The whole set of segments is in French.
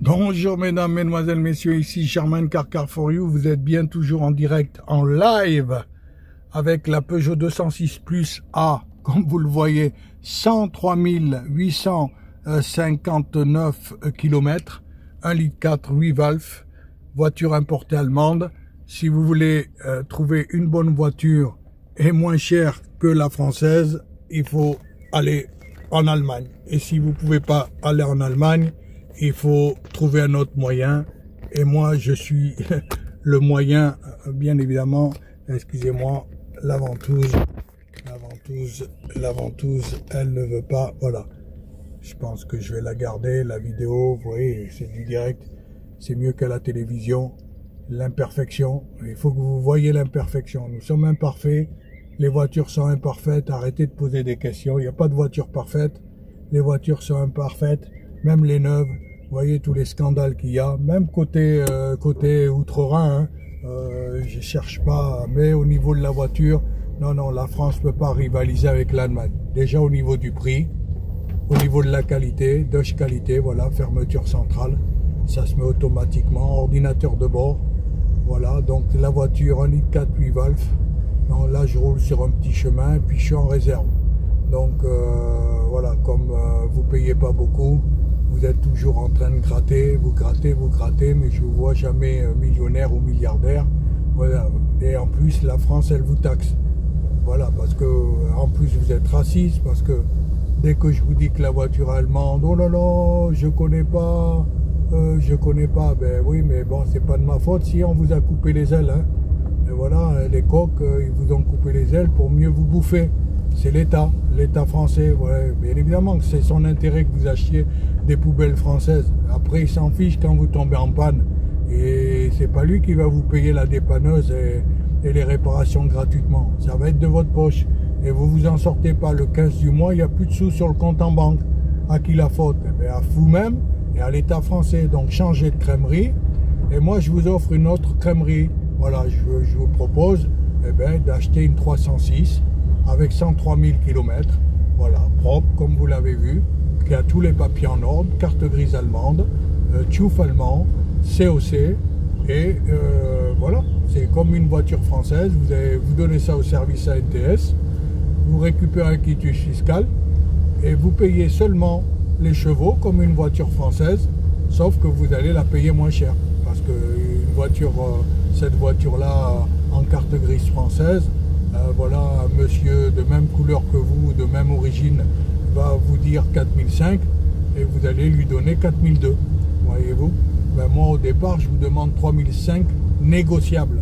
Bonjour mesdames, mesdemoiselles, messieurs, ici Sherman Car for You. Vous êtes bien toujours en direct, en live, avec la Peugeot 206 Plus A, comme vous le voyez, 103 859 km, 1,4 litre, 8 valves, voiture importée allemande. Si vous voulez trouver une bonne voiture et moins chère que la française, il faut aller en Allemagne. Et si vous ne pouvez pas aller en Allemagne, il faut trouver un autre moyen. Et moi, je suis le moyen, bien évidemment. Excusez-moi, la ventouse, elle ne veut pas. Voilà. Je pense que je vais la garder, la vidéo. Vous voyez, c'est du direct. C'est mieux que la télévision. L'imperfection. Il faut que vous voyez l'imperfection. Nous sommes imparfaits. Les voitures sont imparfaites. Arrêtez de poser des questions. Il n'y a pas de voiture parfaite. Les voitures sont imparfaites. Même les neuves. Vous voyez tous les scandales qu'il y a, même côté outre-Rhin, je cherche pas, mais au niveau de la voiture, non, la France peut pas rivaliser avec l'Allemagne. Déjà au niveau du prix, au niveau de la qualité, Dodge qualité, voilà, fermeture centrale, ça se met automatiquement, ordinateur de bord, voilà, donc la voiture 1,4 litre, 8 valves, non, là je roule sur un petit chemin, puis je suis en réserve. Donc voilà, comme vous payez pas beaucoup, vous êtes toujours en train de gratter, vous grattez, mais je ne vous vois jamais millionnaire ou milliardaire. Voilà. Et en plus, la France, elle vous taxe. Voilà, parce que en plus vous êtes raciste, parce que dès que je vous dis que la voiture allemande, oh là là, je connais pas, ben oui, mais bon, c'est pas de ma faute si on vous a coupé les ailes. Hein. Et voilà, les coqs, ils vous ont coupé les ailes pour mieux vous bouffer. C'est l'État français, ouais. Bien évidemment que c'est son intérêt que vous achetiez des poubelles françaises. Après, il s'en fiche quand vous tombez en panne. Et c'est pas lui qui va vous payer la dépanneuse et les réparations gratuitement. Ça va être de votre poche. Et vous vous en sortez pas le 15 du mois, il n'y a plus de sous sur le compte en banque. À qui la faute? Eh bien, à vous-même et à l'État français. Donc, changez de crèmerie. Et moi, je vous offre une autre crèmerie. Voilà, je vous propose d'acheter une 306 avec 103 000 km, voilà, propre comme vous l'avez vu, qui a tous les papiers en ordre, carte grise allemande, TÜV allemand, COC, et voilà, c'est comme une voiture française, vous donnez ça au service ANTS, vous récupérez un quitus fiscal, et vous payez seulement les chevaux comme une voiture française, sauf que vous allez la payer moins cher, parce que une voiture, cette voiture-là en carte grise française, voilà, un monsieur de même couleur que vous, de même origine, va vous dire 4005 et vous allez lui donner 4002. Voyez-vous, ben moi au départ, je vous demande 3005 négociables.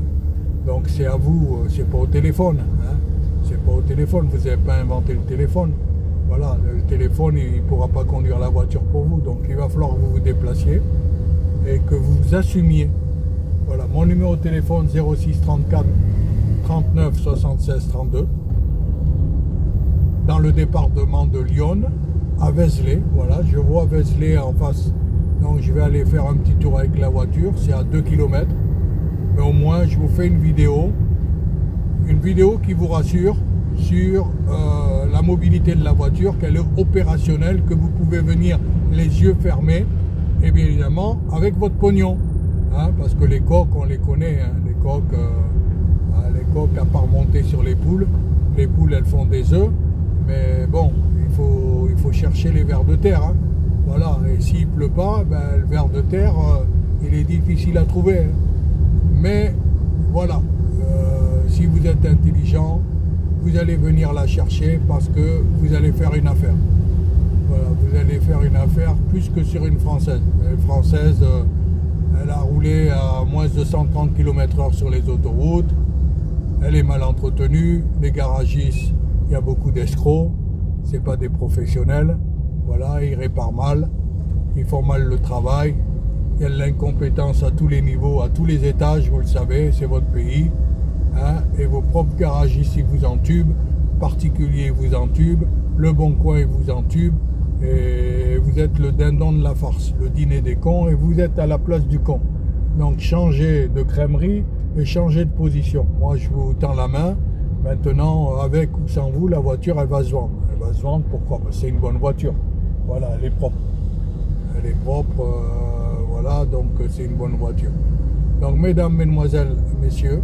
Donc c'est à vous, c'est pas au téléphone. Hein, c'est pas au téléphone, vous n'avez pas inventé le téléphone. Voilà, le téléphone, il ne pourra pas conduire la voiture pour vous. Donc il va falloir que vous vous déplaciez et que vous assumiez. Voilà, mon numéro de téléphone 06 34 39 76 32 dans le département de Lyon à Vézelay. Voilà, je vois Vézelay en face, donc je vais aller faire un petit tour avec la voiture, c'est à 2 km, mais au moins je vous fais une vidéo qui vous rassure sur la mobilité de la voiture, qu'elle est opérationnelle, que vous pouvez venir les yeux fermés et bien évidemment avec votre pognon, hein, parce que les coques on les connaît, hein, les coques à part monter sur les poules elles font des œufs, mais bon, il faut chercher les vers de terre, hein. Voilà, et s'il pleut pas, ben, le ver de terre il est difficile à trouver, hein. Mais voilà, si vous êtes intelligent, vous allez venir la chercher parce que vous allez faire une affaire. Voilà, vous allez faire une affaire plus que sur une française. Une française, elle a roulé à moins de 130 km/h sur les autoroutes. Elle est mal entretenue, les garagistes, il y a beaucoup d'escrocs, c'est pas des professionnels, voilà, ils réparent mal, ils font mal le travail, il y a de l'incompétence à tous les niveaux, à tous les étages, vous le savez, c'est votre pays, hein, et vos propres garagistes, ils vous entubent, particuliers, ils vous entubent, le Bon Coin, ils vous entubent, et vous êtes le dindon de la farce, le dîner des cons, et vous êtes à la place du con. Donc changez de crèmerie, et changer de position. Moi, je vous tends la main. Maintenant, avec ou sans vous, la voiture, elle va se vendre. Elle va se vendre, pourquoi? Parce que c'est une bonne voiture. Voilà, elle est propre. Elle est propre. voilà, donc c'est une bonne voiture. Donc mesdames, mesdemoiselles, messieurs,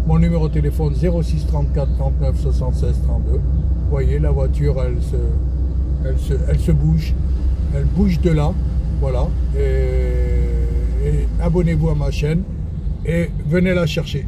mon numéro de téléphone 06 34 39 76 32. Vous voyez, la voiture, elle se bouge. Elle bouge de là. Voilà. Et abonnez-vous à ma chaîne et venez la chercher.